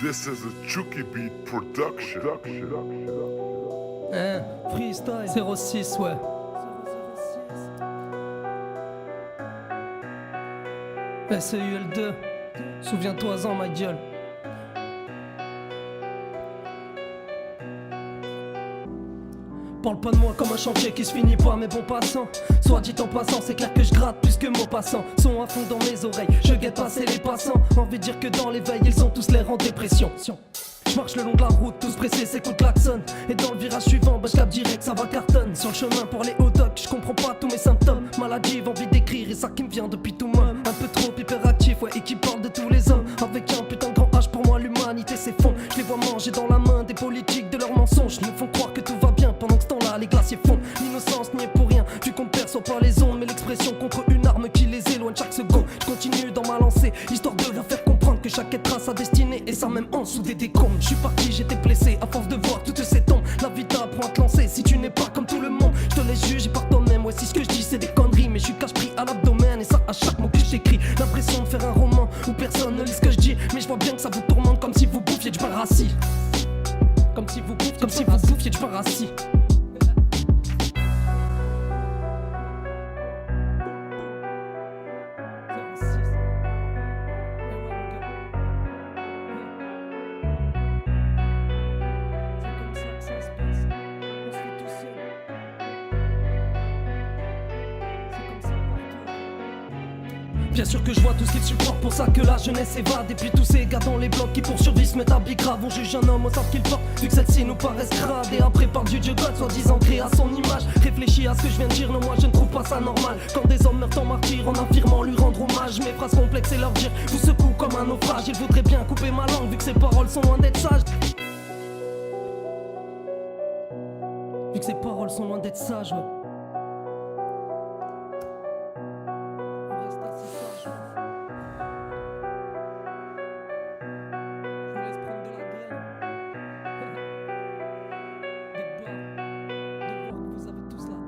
This is a Chucky Beat production. Freestyle 06, ouais. SEUL2, souviens-toi-en, ma gueule. Parle pas de moi comme un chantier qui se finit pas, mais bon passant. Soit dit en passant, c'est clair que je gratte plus que mots passants. Son à fond dans mes oreilles, je guette passer les passants. Envie de dire que dans l'éveil, ils sont tous l'air en dépression. Je marche le long de la route, tous pressés, c'est qu'on klaxonne. Et dans le virage suivant, bah je capte direct, ça va cartonne. Sur le chemin pour les hot dogs, je comprends pas tous mes symptômes. Maladive, envie d'écrire, et ça qui me vient depuis tout moi. Un peu trop hyperactif, ouais, et qui parle de tous les hommes. Avec un putain de grand H, pour moi l'humanité s'effondre. Je les vois manger dans la main des politiques de leurs mensonges. Ils me font croire que tout va bien, pendant que ce temps-là, les glaciers fondent. L'innocence n'y est pour rien, vu qu'on ne perçoit pas les ondes. Mais l'expression contre une arme qui les éloigne chaque seconde. Je continue dans ma lancée, histoire de leur faire comprendre que chaque être a sa destinée, et ça même en dessous des décombres. Je suis parti, j'étais blessé, à force de voir toutes ces tombes. La vie t'apprend à te lancer, si tu n'es pas comme tout le monde, je te laisse juger par toi-même. Ouais, si ce que je dis c'est des conneries, mais je suis cache-pris à l'abdomen, et ça à chaque mot que j'écris. L'impression de faire un roman où personne ne lit ce que je dis, mais je vois bien que ça vous tourmente comme si vous bouffiez du pain rassis. Comme si vous bouffiez du pain rassis. Bien sûr que je vois tout ce qu'ils supportent, pour ça que la jeunesse évade. Et puis tous ces gars dans les blocs qui pour survivre se mettent à grave. On juge un homme au sort qu'il porte, vu que celle-ci nous paraissent crade. Et après parle du dieu God, soi-disant créé à son image. Réfléchis à ce que je viens de dire, non moi je ne trouve pas ça normal. Quand des hommes meurent en martyr en affirmant lui rendre hommage. Mes phrases complexes et leur dire, vous secoue comme un naufrage. Ils voudraient bien couper ma langue, vu que ces paroles sont loin d'être sages. Vu que ces paroles sont loin d'être sages, ouais.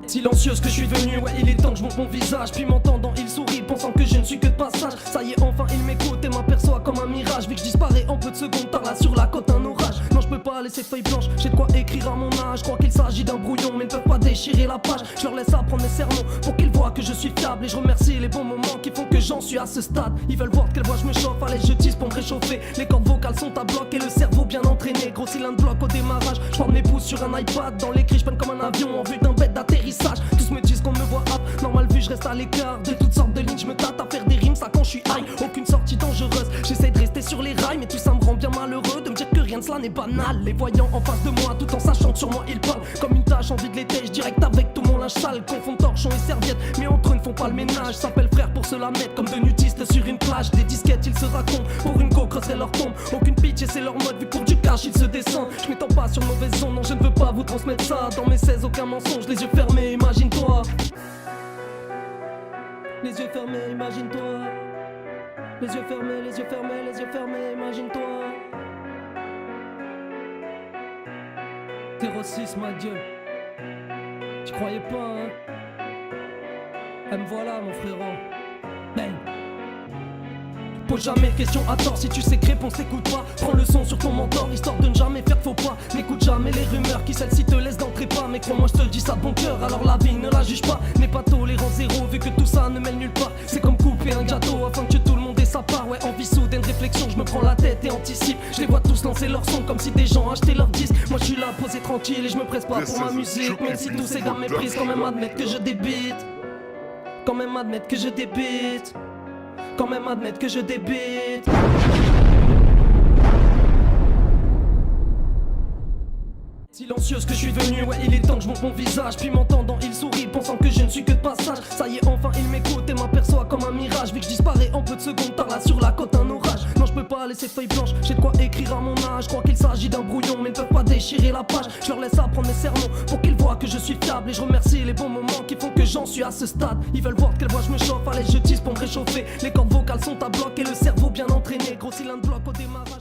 Silencieuse que je suis devenu, ouais il est temps que je montre mon visage. Puis m'entendant il sourit, pensant que je ne suis que de passage. Ça y est enfin il m'écoute et m'aperçoit comme un mirage. Vu que je disparais en peu de secondes, par là sur la côte un orage. Non je peux pas laisser feuille blanche, j'ai de quoi écrire à mon âge. Je crois qu'il s'agit d'un brouillon mais ne peuvent pas déchirer la page. Je leur laisse apprendre mes sermons pour qu'ils voient que je suis fiable. Et je remercie les bons moments qui font que j'en suis à ce stade. Ils veulent voir de quelle voix je me chauffe, allez je tisse pour me réchauffer. Les cordes vocales sont à bloc et le cerveau bien entraîné. Gros cylindre bloc au démarrage, je porte mes pouces sur un iPad. Dans l'écrit je peine comme un avion en vue d'un bête d'atterrissage. Tous me disent qu'on me voit up, normal vu je reste à l'écart. De toutes sortes de lignes je me tâte à faire des rimes, ça quand je suis high. Aucune sortie dangereuse, j'essaie de rester sur les rails. Mais tout ça me rend bien malheureux de me dire que rien de cela n'est banal. Les voyants en face de moi tout en sachant que sur moi ils parlent comme une tâche, envie de l'été, direct avec tout mon linge sale. Confond torchon et serviette, mais entre eux ne font pas le ménage. S'appellent frères pour se la mettre comme de nudistes sur une plage. Des disquettes ils se racontent, pour une go creuserait leur tombe. Aucune pitié c'est leur mode, vu pour du cash ils se descendent. Je m'étends pas sur mauvaise onde, non je ne veux pas vous transmettre ça. Dans mes 16 aucun mensonge, les yeux fermés imagine-toi. Les yeux fermés, imagine-toi. Les yeux fermés, les yeux fermés, les yeux fermés, imagine-toi. 06 ma gueule. Tu croyais pas hein? Me voilà mon frérot. Bang. Pose jamais de questions à tort, si tu sais que réponse t'écoute pas. Prends le son sur ton mentor, histoire de ne jamais faire faux pas. N'écoute jamais les rumeurs qui celles-ci te laissent d'entrer pas. Mais crois-moi je te le dis ça bon cœur, alors la vie ne la juge pas. N'est pas tolérant zéro, vu que tout ça ne mène nulle part. C'est comme couper un gâteau afin que tout le monde ait sa part. Ouais envie soudaine réflexion, je me prends la tête et anticipe. Je les vois tous lancer leur son comme si des gens achetaient leur disque. Moi je suis là posé tranquille et je me presse pas pour ma musique. Même si tous ces gars méprisent, quand même admettre que je débite. Quand même admettre que je débite. Quand même admettre que je débite. Silencieuse que je suis devenu, ouais il est temps que je montre mon visage. Puis m'entendant il sourit, pensant que je ne suis que de passage. Ça y est enfin il m'écoute et m'aperçoit comme un mirage. Vu que je disparais en peu de secondes, par là sur la côte un orage. Non je peux pas laisser feuille blanche, j'ai de quoi écrire à mon âge. Je crois qu'il s'agit d'un brouillon mais ne peuvent pas déchirer la page. Je leur laisse apprendre mes sermons pour qu'ils voient que je suis fiable. Et je remercie les bons moments qui font que j'en suis à ce stade. Ils veulent voir de quelle voix je me chauffe, allez je tisse pour me réchauffer. Les cordes vocales sont à bloc et le cerveau bien entraîné. Gros cylindre bloc au démarrage.